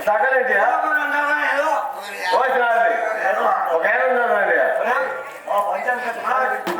సకలేంటియా వచ్చినాది ఒక ఆయన ఉన్నానండి నేను చెప్తానండి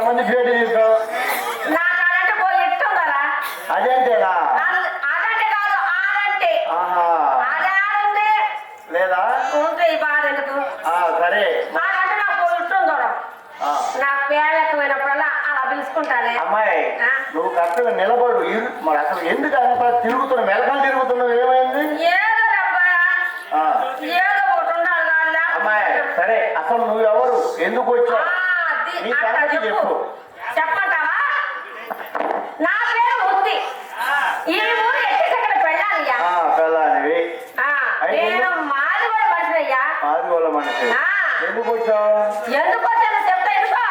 ఎంతమంది పేరు తీసుకో నాకు అదంటే పోయి ఎట్టుందరా అదేంటేనా అదంటే కాదు ఆడంటే ఆహా అదే ఆడుంది లేదా ఉంటే ఈ బాధ ఎందుకు సరే ఆడంటే నాకు పోయి ఇట్టుందరా నా పేరు ఎక్కువైనప్పుడల్లా అలా పిలుచుకుంటానే అమ్మాయి నువ్వు కరెక్ట్గా నిలబడు మరి అసలు ఎందుకు అంత తిరుగుతున్నావు మెలకలు తిరుగుతున్నావు ఏమైంది ఏదో అబ్బాయా ఏదో ఒకటి ఉండాలి కదా అమ్మాయి సరే అసలు నువ్వు ఎవరు ఎందుకు వచ్చావు నీ సంగతి చెప్పు చెప్పంటావా నా పేరు ఉంది ఈ ఊరు ఎక్కడ పెళ్ళాలయ్యా పెళ్ళానివి నేను మాది కూడా మనిషినయ్యా మాది వాళ్ళ మనిషి ఎందుకు వచ్చావు ఎందుకు వచ్చానో చెప్తా ఎందుకో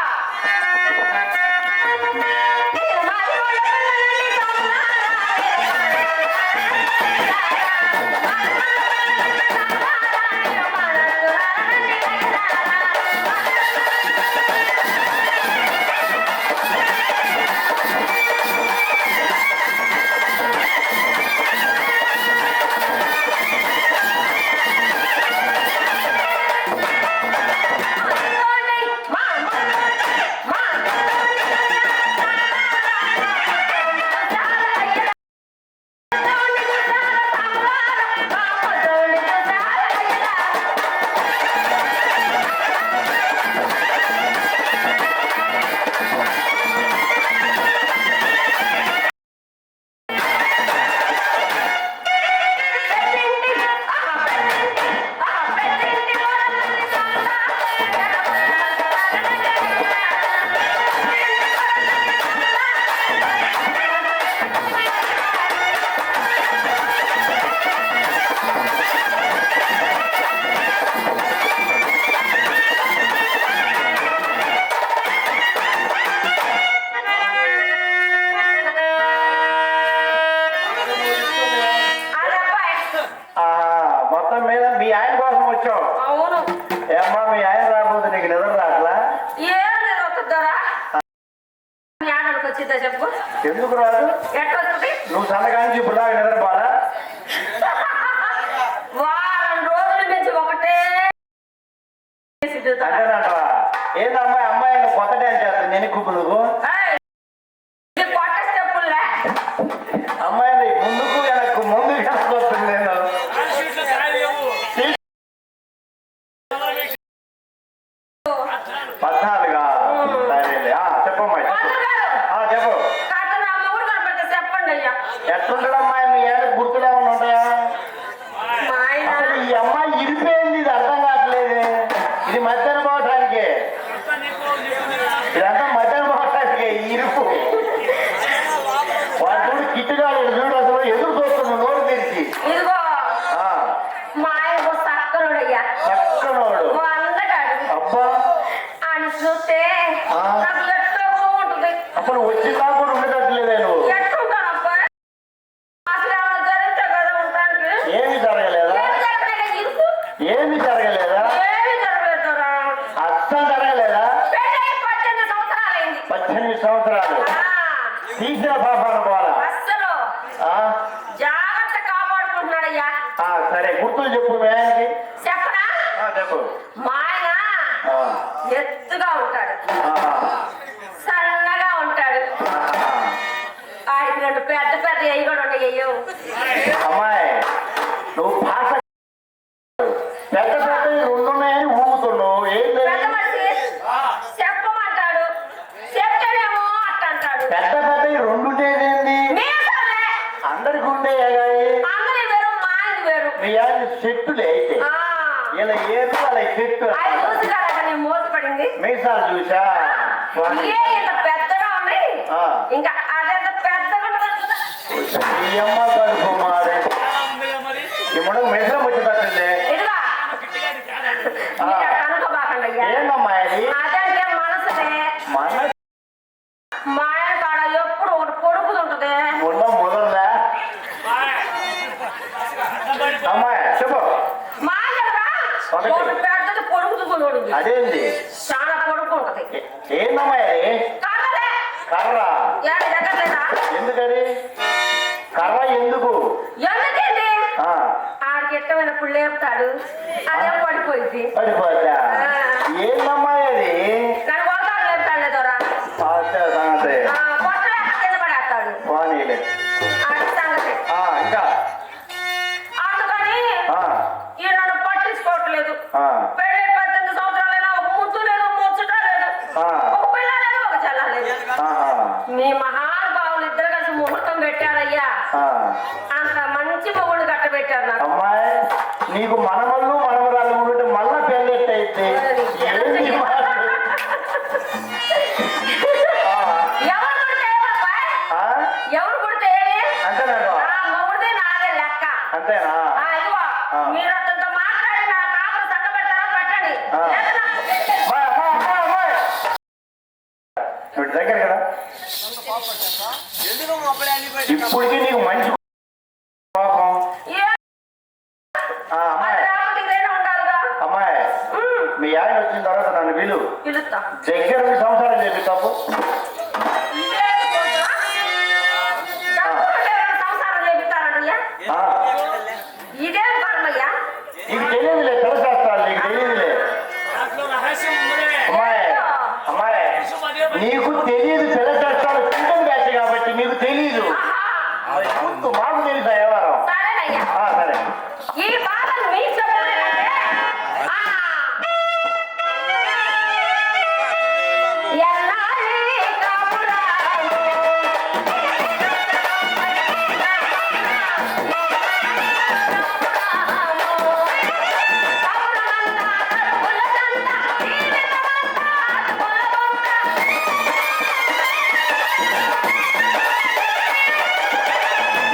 మొత్తం మీద మీ ఆయన కోసం వచ్చావు అవును ఏమ్మా మీ ఆయన రాకపోతే నీకు నిద్ర రాట్లా ఏం వస్తుందరా మీ ఆడకి వచ్చిందా చెప్పు ఎందుకు రాదు ఎట్లా వస్తుంది నువ్వు సన్నగానికి ఇప్పుడు దాకా నిద్ర బాగా వారం రోజుల నుంచి ఒకటే అంటేనంటవా ఏందమ్మా అమ్మాయి కొత్త డ్యాన్స్ చేస్తుంది నేను కుప్పు నువ్వు కొత్త స్టెప్పులే అమ్మాయి ముందుకు వెనక్కు ముందు వెనక్కు వస్తుంది నేను పద్నాలుగా సరే చెప్పమ్మా చెప్పు చెప్పండి అయ్యా ఎట్లుంటాడమ్మా మీ ఏళ్ళకి గుర్తులు ఏమన్నా ఉంటాయా అసలు ఈ అమ్మాయి ఇరిపోయింది ఇది అర్థం కావట్లేదు ఇది మధ్యాహ్నం పోవటానికి ఇదంతా మధ్యాహ్నం పోవటానికి ఇరుపు వాడు చూడు కిట్టుగాడు చూడు అసలు ఎదురు చూస్తున్నాడు నోరు తెరిచి ఇదిగో మా ఆయన చక్కనోడయ్యా చక్కనోడు అబ్బా అని చూస్తే నాకు ఎట్లా ఉంటుంది అసలు వచ్చిందా కూడా ఉండేటట్లేదే నువ్వు ఎట్లుంటాను అబ్బాయి అసలు ఏమైనా జరిగితే కదా ఉంటానికి ఏమి జరగలేదా ఏమి జరగలేదా ఏమి జరగలేదురా అర్థం జరగలేదా 18 సంవత్సరాలైంది 18 సంవత్సరాలు తీసిన పాపాను పోవాలా అస్సలు జాగ్రత్త కాపాడుకుంటున్నాడయ్యా సరే గుర్తులు చెప్పు మీ ఆయనకి చెప్పరా చెప్పు మా ఆయన ఎత్తుగా ఉంటాడు సన్నగా ఉంటాడు ఆడికి రెండు పెద్ద పెద్ద ఎయ్యి కూడా ఉండయ్యో అమ్మాయి నువ్వు భాష పెద్ద పెద్ద రెండు ఉన్నాయని ఊగుతున్నావు ఏం పెద్ద మనిషి చెప్పమంటాడు చెప్తేనేమో అట్ట అంటాడు పెద్ద పెద్ద రెండు ఉండేదేంది అందరికి ఉండేయాలి అందరి వేరు మా ఆయన వేరు మీ ఆయన చెట్టులే అయితే ఇలా ఏదో అలా చెట్టు ఆయన చూసి కదా నేను మోసపడింది మీసాలు చూసా ఇంత పెద్దగా ఉన్నాయి ఇంకా అదెంత పెద్దగా ఉంటుంది ఈ అమ్మ కడుపు మారే ఇప్పుడు మెసరం వచ్చేటట్టుందే ఇదిగా కనుకోబాకండి అయ్యా ఏందమ్మా అది అదంటే మనసునే మన మా ఆయన కాడ ఎప్పుడు ఒకటి పొడుపుతుంటది మొన్న మొదలదా అమ్మాయి చెప్పు మా ఆయన ఒకటి పెద్దది పొడుపుతుంది అదేంటి చాలా పొడుపు ఉంటది ఏందమ్మా అది కర్రలే కర్ర ఏడు దగ్గర లేదా ఎందుకని కర్ర ఎందుకు ఎందుకండి ఆడికి ఇష్టమైనప్పుడు లేపుతాడు అదే పడిపోయింది పడిపోతా ఏందమ్మా అది నన్ను ఒకసారి లేపుతాడు లేదోరా రాలేదు. ఆహా. మీ మహానుభావులు ఇద్దరు కలిసి ముహూర్తం పెట్టారయ్యా. ఆ. అంత మంచి మొగుడు కట్టబెట్టారు నాకు. అమ్మాయి నీకు మనమల్లు మనమరాలు ఉంటే మళ్ళా పెళ్ళెట్టయితే ఏంది మాట? ఎవరు పుడితే ఏమబ్బాయ్? ఆ? ఎవరు పుడితే ఏమి? అంతేనా? నా మొగుడితే నాదే లెక్క. అంతేనా? ఇదిగో మీరు అతనితో మాట్లాడి నా కాపులు చక్కబెట్టారో పెట్టండి. ఆ. లేదా నాకు అమ్మాయి, అమ్మాయి, అమ్మాయి, అమ్మాయి. ఇటు దగ్గర కదా ఇప్పటికీ నీకు మంచి పాపం. ఆ, అమ్మాయి రాకపోతే ఇదేనా ఉండాలిగా. అమ్మాయి మీ ఆయన వచ్చిన తర్వాత నన్ను విలు పిలుస్తా. దగ్గర ఉండి సంసారం చేపిస్తావు. సంసారం చేపిస్తారయ్యా. ఇదేం కర్మయ్యా. నీకు తెలియదులే తెలుసేస్తాను, నీకు తెలియదులే. అమ్మాయి అమ్మాయి నీకు తెలియదు తెలుసేస్తాను, చింతలు బ్యాచ్ కాబట్టి నీకు తెలియదు. మరి గుర్తు మాకు తెలుసా ఎవరం? సరేనయ్యా. సరే ఈ బాధలు మీ చెప్పలేదంటే ఎన్నాళ్ళీ కాపురాలు. కబురమంతా కరువులదంతా, జీవితమంతా అతుకులవంతా.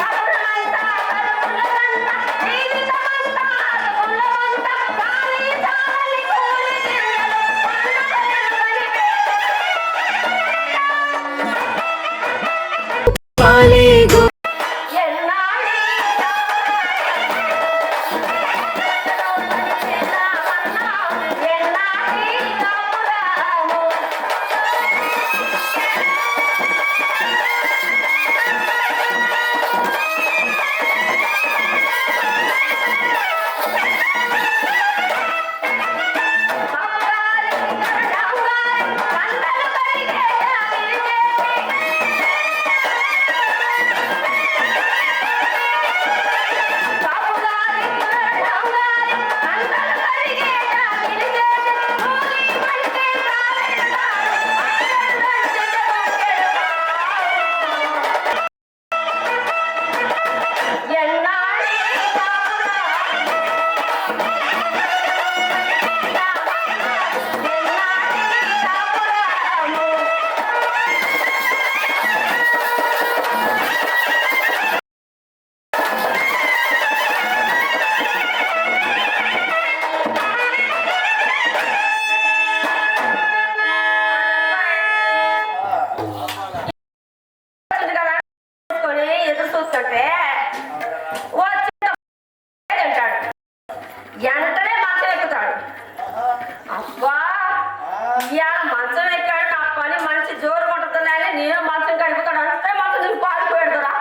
కబురమంతా కరువులదంతా, జీవితమంతా అతుకులవంతా. గాలి చాలని కూలి గింజలు పన్నాలని ఎన్నాళ్ళీ ఎన్నాళ్ళీ కాపురాలు. ఎదురు చూస్తుంటే తింటాడు, వెంటనే మంచం ఎక్కుతాడు. అబ్బా ఇవాళ మంచం ఎక్కాడు, నా పని మనిషి జోరు కొట్టుతుందని నేను మంచం కడుపుతాడు అంటే మంచం నువ్వు పారిపోయాడురా.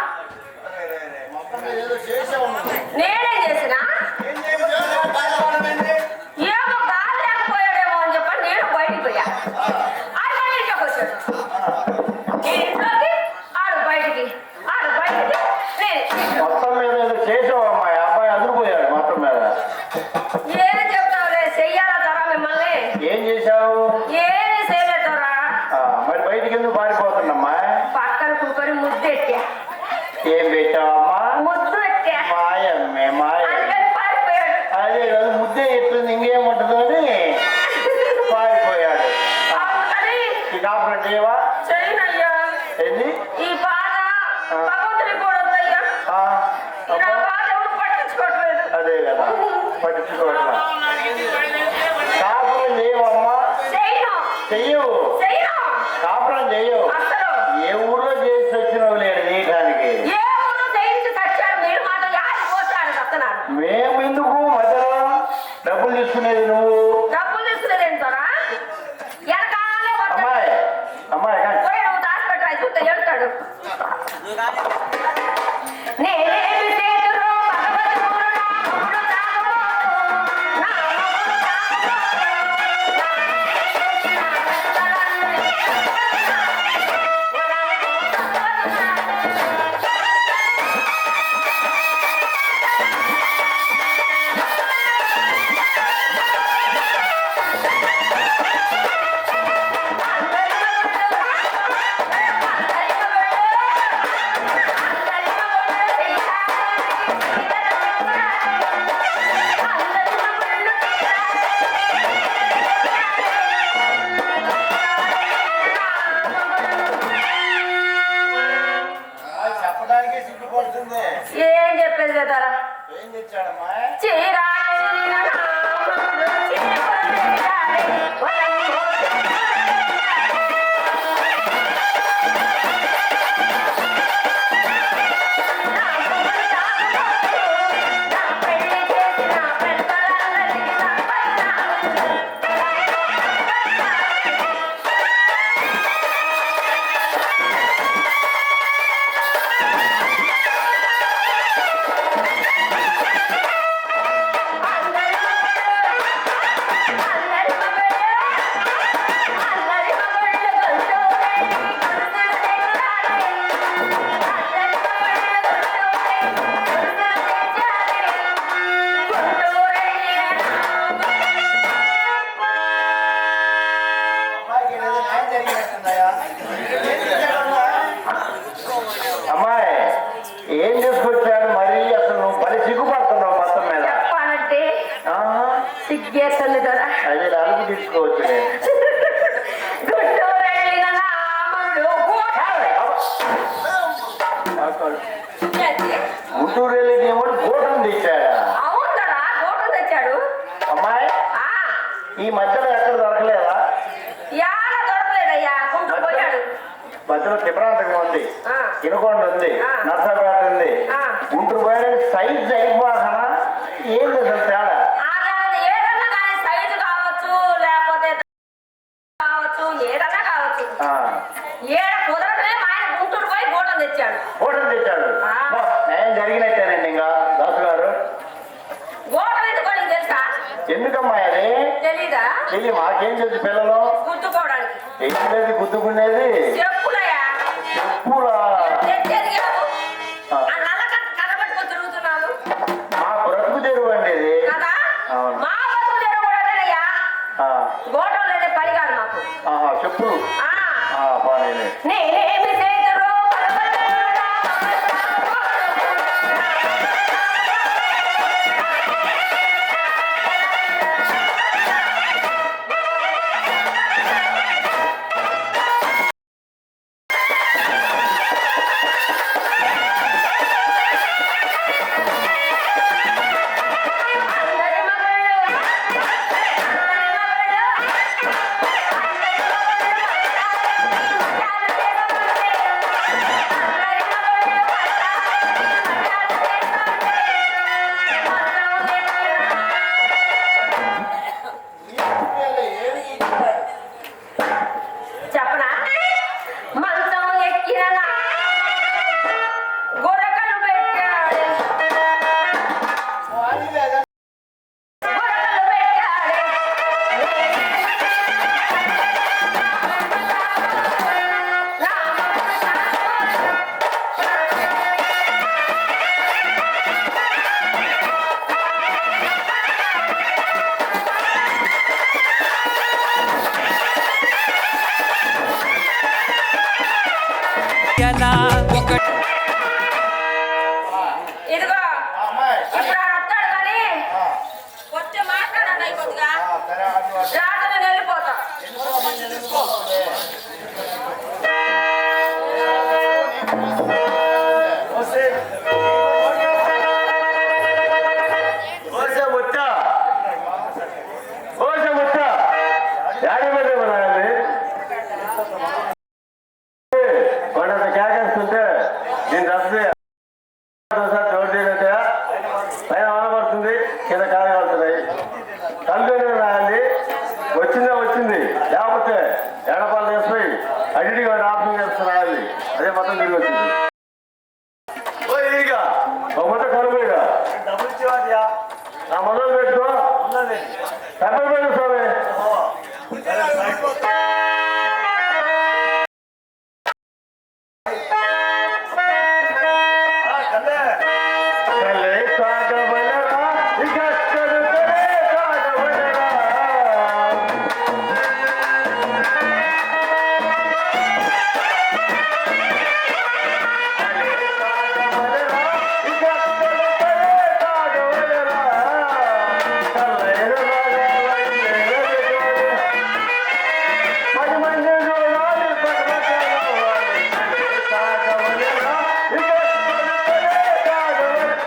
నేనేం చేసినా ఏమో గాలి లేకపోయాడేమో అని చెప్పని నేను బయటికి పోయా. ఆడు మళ్ళీ ఇంట్లోకి వచ్చాడు. నేను ఇంట్లోకి, ఆడు బయటికి, ఆడు బయటికి, నేను మొత్తం మీద ఏదో చేసావు అమ్మాయి. అబ్బాయి అదిరిపోయాడు మొత్తం మీద. ఏం చెప్తావులే, చెయ్యాలా తరా మిమ్మల్ని? ఏం చేశావు? ఏమి చేయలేదురా. మరి బయటికి ఎందుకు పారిపోతుందమ్మా? పక్కన కూకొని ముద్దెట్టా. ఏం పెట్టావమ్మా? ముద్దు పెట్టా. మాయమ్మే మాయ. అందుకని పారిపోయాడు. అదే కదా ముద్దే ఎట్లుంది ఇంకేముంటుందో అని పారిపోయాడు. అందుకని ఈ కాపురం చేయవా? చేయనయ్యా. ఏంది? ఈ బాధ భగవంతుని కూడా వద్దయ్యా. నా బాధ ఎవరు పట్టించుకోవట్లేదు. అదే కదా పట్టించుకోవట్లా. కాపురం చేయవమ్మా? చేయను, చెయ్యవు. చేయను కాపురం చెయ్యవు. అసలు. ఏ ఊర్లో చేసి వచ్చినావు లేడు చేయడానికి. ఏ ఊరు జయించి తెచ్చారు మీరు? మాట యాది పోతాడు వస్తున్నాడు. మేము ఎందుకు మధ్యలో డబ్బులు తీసుకునేది నువ్వు? డబ్బులు తీసుకునేది ఏంటోరా? వెనకాలే వస్తాడు. అమ్మాయి అమ్మాయి కానీ పోయి నువ్వు దాచిపెట్టరా, చూస్తే ఏడుతాడు. నేనేమి చేతురో భగవద్గురు నా గురుడు తాగుబోతు. నా మొగుడు తాగుబోతు. నా చేసిన కష్టలన్నీ తెచ్చాడమ్మా? చిరాయని నామములు చిరునవ్వులాడే వరంగోలు. నా కొమ్మలు తాకుతాడు, నా పెళ్లి చేసిన పెద్దలందరికీ సంపన్నాలు. అమ్మాయికి ఏదో న్యాయం జరిగినట్టుందయ్యా. అమ్మాయి ఏం చేసుకొచ్చాడు మరి? అసలు నువ్వు పని సిగ్గుపడుతున్నావు మొత్తం మీద. చెప్పాలంటే ఆ, సిగ్గేస్తుంది కదా. అదే అడుగు తీసుకోవచ్చు. గుంటూరు వెళ్ళిన రాముడు గుంటూరు వెళ్ళి దేవుడు గోటం తెచ్చాడా? అవును కదా, గోటం తెచ్చాడు. అమ్మాయి ఆ ఈ మధ్యలో ఎక్కడ దొరకలేదా? యాడ దొరకలేదయ్యా, గుంటూరు పోయాడు. మధ్యలో తిప్రాంతకం ఉంది, ఆ. ఇనుకొండ ఉంది, ఆ. నర్సపేట ఉంది. ఆ. గుంటూరు పోయడానికి సైజ్ అయిపోహన ఏంటి అసలు తేడా? ఏదన్నా కానీ సైజు కావచ్చు, లేకపోతే కావచ్చు, ఏదన్నా కావచ్చు. ఆ, ఏడ కుదరటమే మా ఆయన గుంటూరు పోయి గోటం తెచ్చాడు. గోటం తెచ్చాడు. ఆ. బా, న్యాయం జరిగినట్టేనండి. ఇంకా దాసు గారు గోటం ఎందుకో నీకు తెలుసా? ఎందుకమ్మా అది? తెలీదా? చెల్లి మాకేం తెలుసు పిల్లలు? గుద్దుకోవడానికి ఏంటది గుద్దుకునేది? చెప్పులయ్యా. చెప్పులా? తెచ్చేది కాదు. ఆ. ఆ నల్ల కర్ర పట్టుకొని తిరుగుతున్నాను మా బ్రతుకు తెరువు అండి ఇది. కదా. అవును. మా బతుకు తెరువు కూడా అదేనయ్యా. ఆ, గోటం లేదే పని కాదు మాకు. ఆహా, చెప్పులు. ఆ. బాగానే. నేనేమి చేతురు చెప్పనా? మంచం ఎక్కిన నా గొర్రెకలు పెట్టాడే, గొర్రెకలు పెట్టాడే. ఇదిగో అమ్మాయి ఇప్పుడు ఆడు వస్తాడు కానీ కొంచెం మాట్లాడండి కొద్దిగా. సరే అటు అటు. రాత్రి నేను వెళ్ళిపోతా. ఓసే ముట్ట ఓసే ముట్ట యాడి పెట్టే మనల్ని కొండంత కేకేస్తుంటే నేను రస్తే చోటు చేయనంటే పైన ఆనపడుతుంది, కింద కాలు కాలుతున్నాయి. కళ్ళు రాయాలి. వచ్చిందే వచ్చింది, లేకపోతే ఎడపాలు చేసిపోయి అడిటిగా ఆప్షన్ చేస్తూ రాయాలి. అదే మొత్తం తిరిగి వచ్చింది. ఇక ఒక మొత్తం కనుగోగా డబ్బులు ఇచ్చేవాడియా? నా మొదలు పెట్టుకో. ఉన్నది. పెద్ద స్వామి కలే కాగవలరా ఇక కలుకలే కాగవలరా. కలే కాగవలరా ఇక కలుకలే కాగవలరా. కలైన రాగవలరా పది మంది చూడాలి పగపగలవాలి. కలే కాగవలరా ఇక కలుకలే కాగవలరా.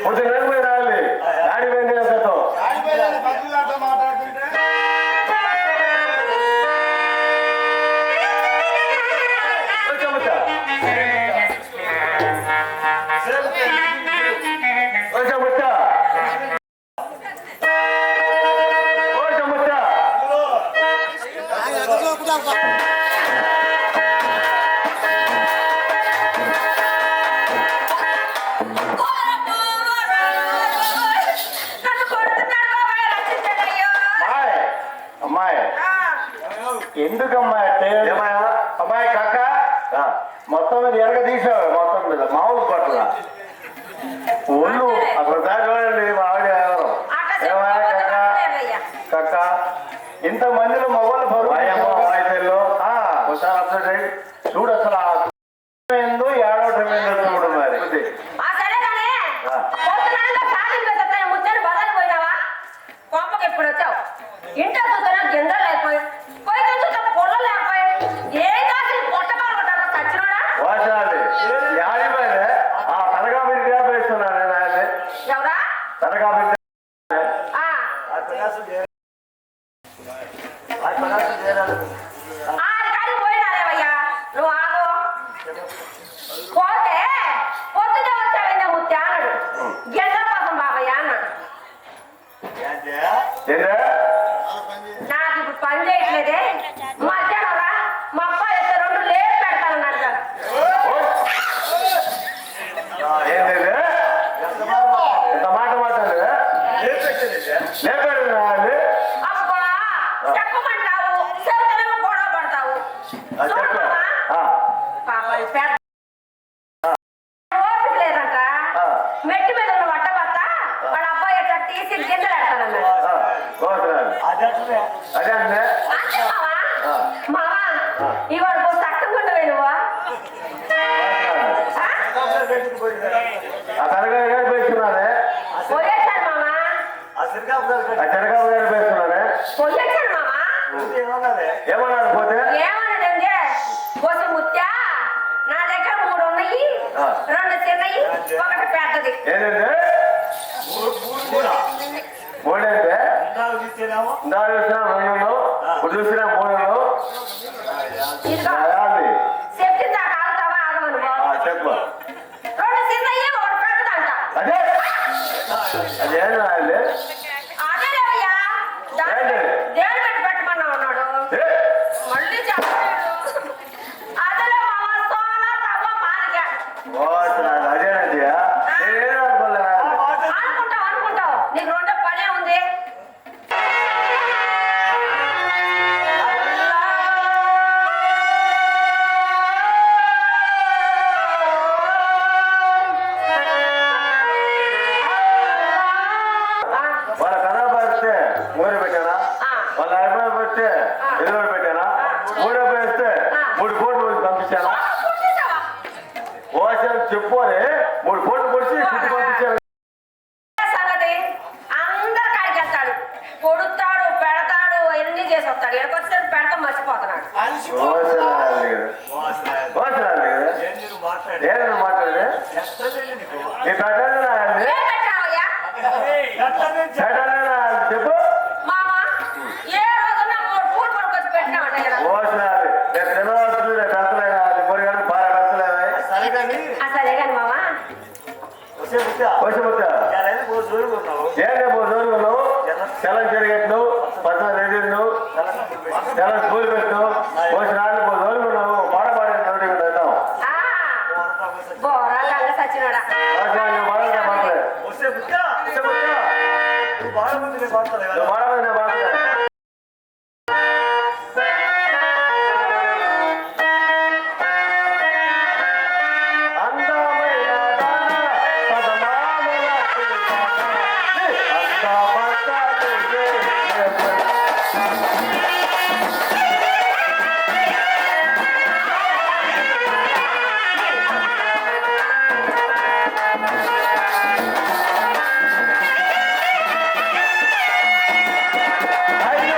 పొద్దున పోయి రావాలి దాడి పోయింది అసలు నన్ను కొడుతున్నాడు బాబాయ్, రక్షించండి అయ్యో. అమ్మాయి ఎందుకమ్మా అంటే అమ్మాయి కాక మొత్తం మీద ఎరగ తీసావు మొత్తం మీద మామూలు పట్ల ఒళ్ళు అక్కడ దాకా చూడండి మా ఆవిడ ఎవరు ఏమయ్య కాక కాక ఇంత మందిలో మగవాళ్ళు బరువు వాయితల్లో ఒకసారి అప్సెట్ అయ్యి చూడు అసలు ఏందో ఏడవటం ఏందో చూడు మరి ఆ సరే కానీ పొద్దునంతా సాయంత్రం చెప్తాను ముచ్చని బజారు పోయినావా? కోపకి ఎప్పుడు వచ్చావు? ఇంట్లో చూస్తున్నా గింజలు లేకపోయి పోయి చూస్తే పొల్ల లేకపోయి ఏం కాదు పొట్టబాలు సచ్చినోడా? వాసాలి యాడిపోయినే తనగా మీరు వేస్తున్నాను నేను ఆయన ఎవరా? తనగా మీరు ఆ కాడికి పోయినారేవయ్యా, నువ్వు ఆగు. పోతే పొద్దునే వచ్చావైనా ముత్తి అన్నాడు. గింజల కోసం బాబయ్య అన్నాడు. నాకు ఇప్పుడు పని చేయట్లేదే, మధ్యాహ్నం రా మా అబ్బాయి వస్తే రెండు లేపు పెడతానన్నాడు కదా. ఎంత మాట మాట్లాడదు లేపాడు అబ్బా చెప్పమంటావు, చెప్తేనేమో గొడవ పడతావు. చూడమ్మా, పాపం పెద్ద ఓపిక లేదంట. మెట్టి మీద ఉన్న వట్ట బత్త వాళ్ళ అబ్బాయి అట్లా తీసి గింజలు పెడతానన్నాడు. అదే అంటే అంతే మావా, మావా ఇవాడు పో తక్కువ నువ్వా? ఆ తనగా గారు పోయిస్తున్నానే పోయేశాను మామా, ఆ చెరగాబు గారు పోయిస్తున్నానే పోయేశాను మామా. ఏమన్నారు పోతే ఏమన్నదండి? పోసి ముత్యా నా దగ్గర 3 ఉన్నాయి, 2 చిన్నవి, 1 పెద్దది. ఏంటంటే మూడైతే ఇందాక చూసిన 2 ఇప్పుడు చూసిన 3 ఇదిగో చెప్పింది దాకా ఆగుతావా ఆగమను బాబు. చెప్పు 2 చిన్నవి, 1 పెద్దదంట. అదే అదేం రాయాలి అదేలేవయ్యా, దాన్ని దేవుడు పెట్టి పెట్టమన్నా ఉన్నాడు. మళ్ళీ చెప్పలేదు. అదేలే మామ, సోలా తవ్వ మాలిగా అదేనండి నేనేం అనుకోలే అనుకుంటావు. నీకు 2 పనే ఉంది. వాళ్ళ కథ పడితే 3 పెట్టానా వాళ్ళ అభిప్రాయం పడితే 2 పెట్టానా 3 వేస్తే 3 కోట్లు పంపించానా ఓసారి చెప్పుకోని 3 కోట్లు పొడిచి చుట్టూ పంపించాను సంగతి అందరు కాడికి వెళ్తాడు, కొడుతాడు, పెడతాడు, అన్ని చేసి వస్తాడు. ఎక్కడికొచ్చేసరికి పెడతాం మర్చిపోతున్నాడు. ఏదైనా మాట్లాడే నీ పెట్టాలి రాయాలి ఏం పెట్టావయ్యా పెట్టాలి రాయాలి చెప్పు మామ? ఏ రోజున 3 పూలు పడుకొచ్చి పెట్టినామంటే కదా. ఓసారి నేను తినవలసింది నేను పెడతలే అది మరి కానీ బాగా పెడతలేవే సరే కానీ మామ, వచ్చి ఏంటి 3 రోజులు ఉన్నావు తెలం జరిగెట్లు 12 రెడ్డిను తెలం స్కూల్ పెట్టు వచ్చి రాళ్ళు 3 రోజులు ఉన్నావు పాడపాడే నోటి వెళ్తాం బోరాలంగా సచ్చినాడా. Hey!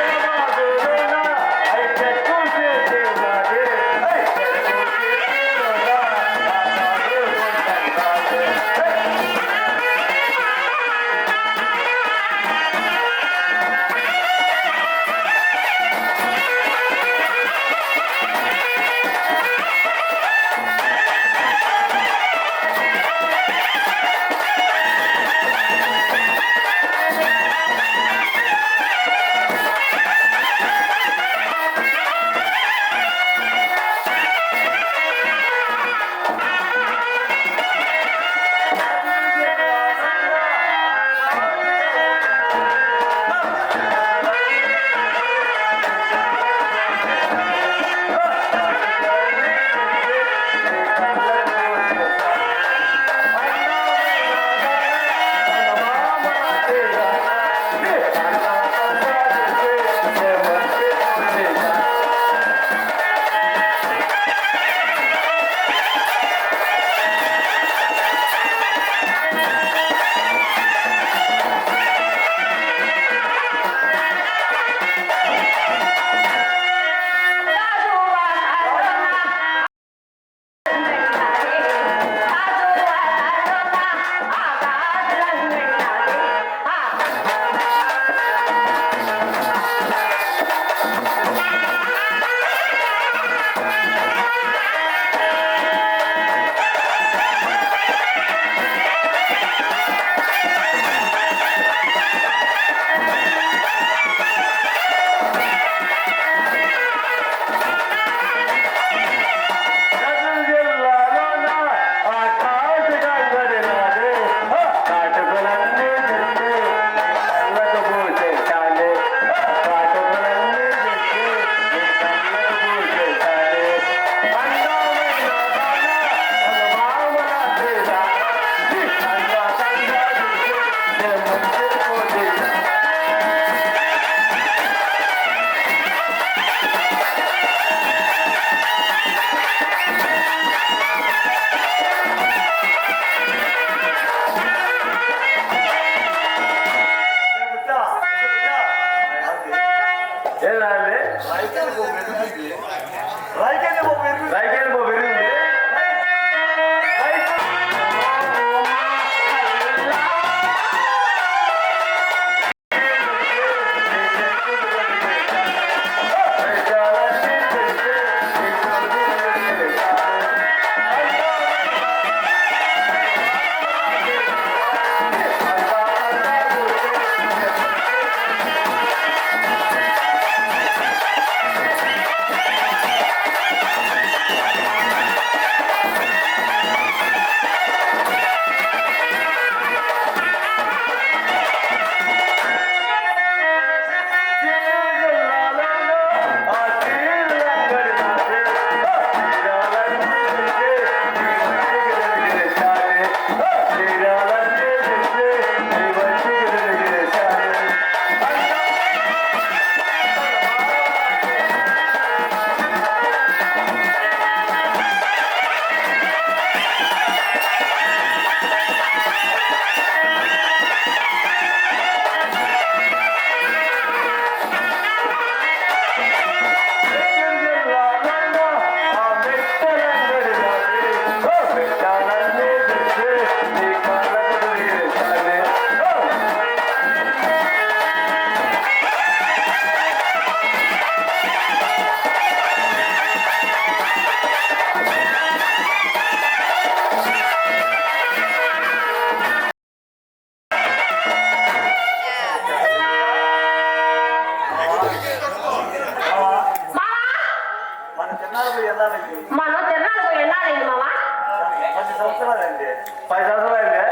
10 సంవత్సరాలు అయిందే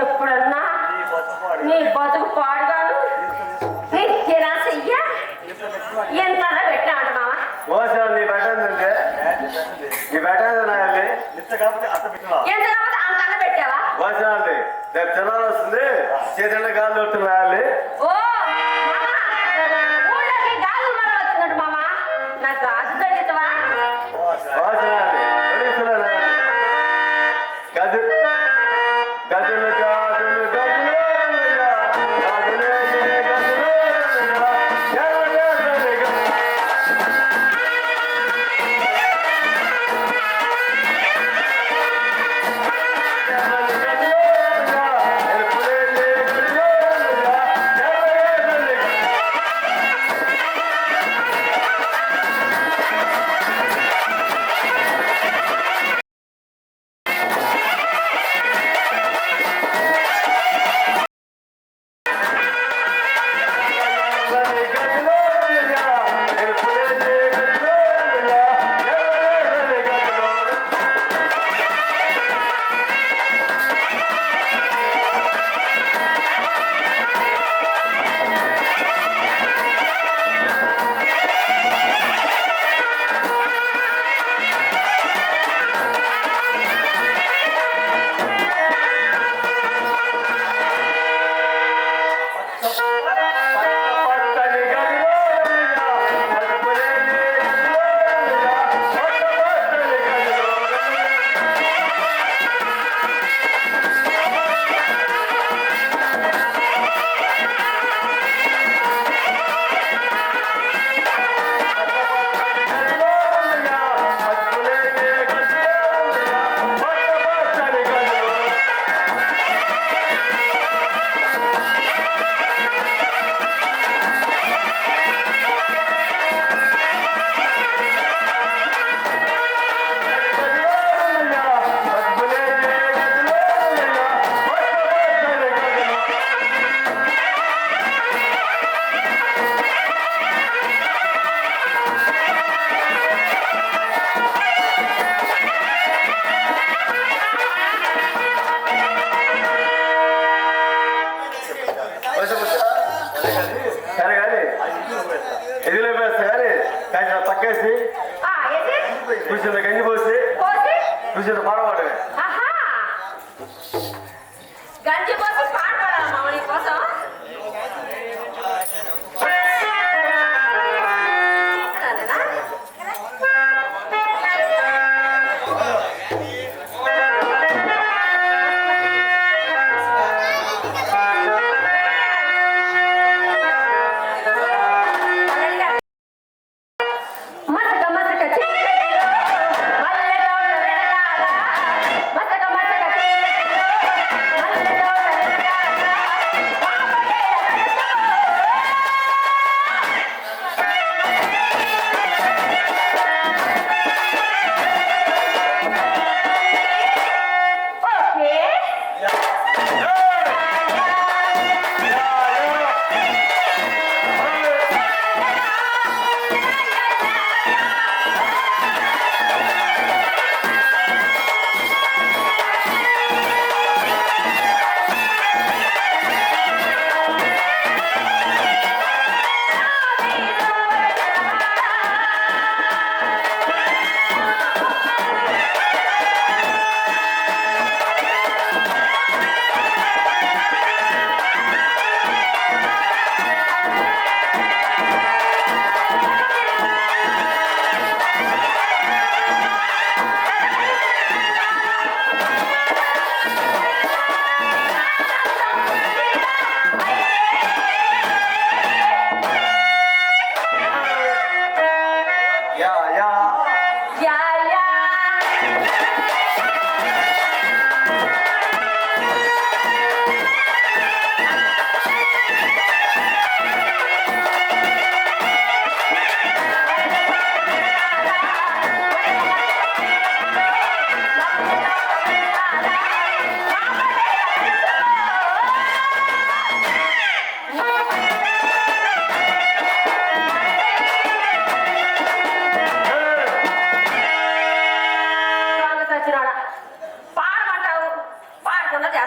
ఎప్పుడన్నా నీ బతుకు పాడుగాను నీ తిరాసయ్య ఎంత పెట్టినా అంట మామ మోసాలు నీ పెట్టండి నీ పెట్టండి నాయల్ని ఎంత కాకపోతే అంతన్నా పెట్టావా మోసాలు రేపు తినాలి వస్తుంది చేతుల్లో గాలి దొరుకుతుంది నాయల్ని ఓ మామ ఊళ్ళోకి గాజు మన వచ్చిందంట మామ నాకు గాజు తగ్గుతావా మోసాలు గజులు గజులు గాజులు గజులు సరే కానీ ఎదిలో వేస్తా కానీ కాసిన పక్కేసి కూర్చున్న గంజి పోసి కూర్చున్న పాడవాడు ఆహా గంజి పోసి పాట పాడాలా మామ నీ కోసం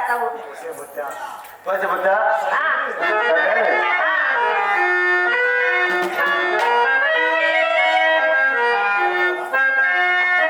చేస్తావు తోసే బుద్ధ ఆ. సరే ఆ.